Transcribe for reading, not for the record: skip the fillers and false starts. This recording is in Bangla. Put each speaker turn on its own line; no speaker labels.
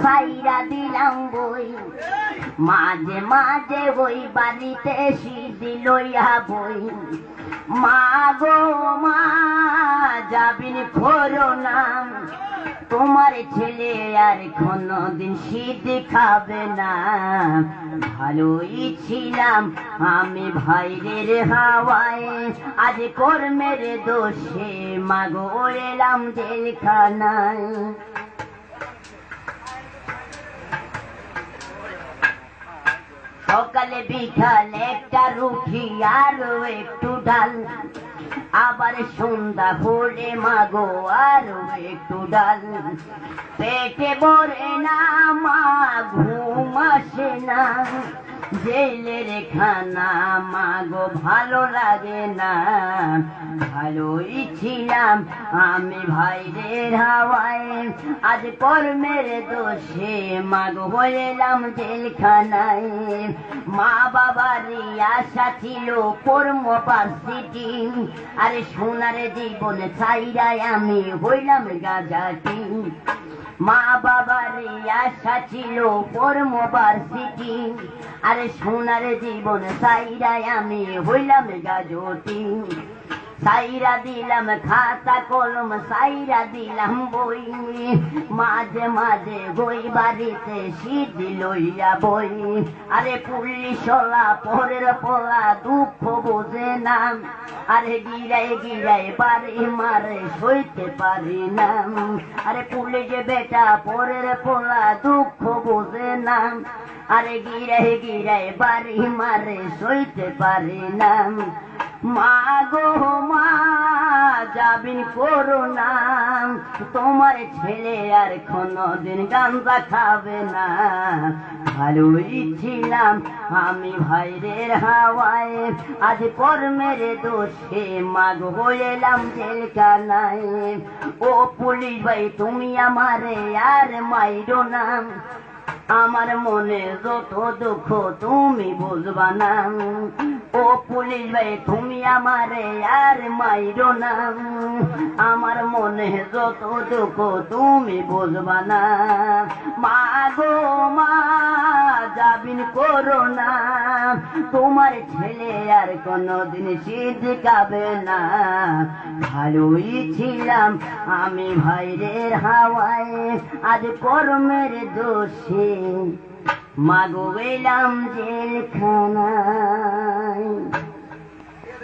সাইরা দিলাম বই মাঝে মাঝে ওই বাড়িতে সিদ্ধি লইয়া বই মা গো মা যাবিন করো না তোমার ছেলে আর কোনদিন সিদ্ধি খাবে না ভালোই ছিলাম আমি ভাইরের হাওয়ায় আজ কর্মের দোষে মাগো এলাম জেলখানায় সকালে বিকালে একটা রুটি আর একটু ডাল আবার সন্ধ্যা হলে মাগো আরো একটু ডাল পেটে ভরে না মা ঘুম আসে না জেলের খানা মাগো ভালো লাগে না ভালোই ছিলাম আমি ভাইরের হাওয়ায় আজ কর্মের দোষে মাগো হইলাম জেলখানায় মা বাবার আশা ছিল কর্ম পার্সিটি আরে সোনার জীবন চাইরাই আমি হইলাম গাজাটি মা বাবার আশা ছিল কর্ম পার্সিটি আরে সোনার জীবন চাইরাই আমি হইলাম গাজটি সাইরা দিলাম খাতা কলম সাইরা দিলাম বই মাঝে মাঝে বই বাড়িতে সিদ্ধি লইয়া বই আরে পুলিশলা পরের পোলা দুঃখ বোঝে না আরে গিরায় গিরায় বাড়ি মারে সইতে পারি না আরে পুলিশ বেটা পরের পোলা দুঃখ বোঝে না আরে গিরায় গিরায় বাড়ি মারে সইতে পারি না মা গো মা যাবিন করো না তোমার ছেলে আর কোনদিন গাঁজা খাবে না ভালোই ছিলাম আমি ভাইরের হাওয়ায় আজ কর্মের দোষে মাগ হইলাম জেলখানায় ও পুলিশ ভাই তুমি আমারে আর মাইরো না আমার মনে যত দুঃখ তুমি বুঝবা না ও পুলিশ ভাই তুমি আমারে আর মাইরো না আমার মনে যত দুঃখ তুমি বুঝবা না মা গো মা যাবিন করো না তোমার ছেলে আর কোনদিন সিদ্ধি খাবে না ভালোই ছিলাম আমি ভাইরের হাওয়ায় আজ কর্মের দোষে মাগো এলাম জেলখানায়।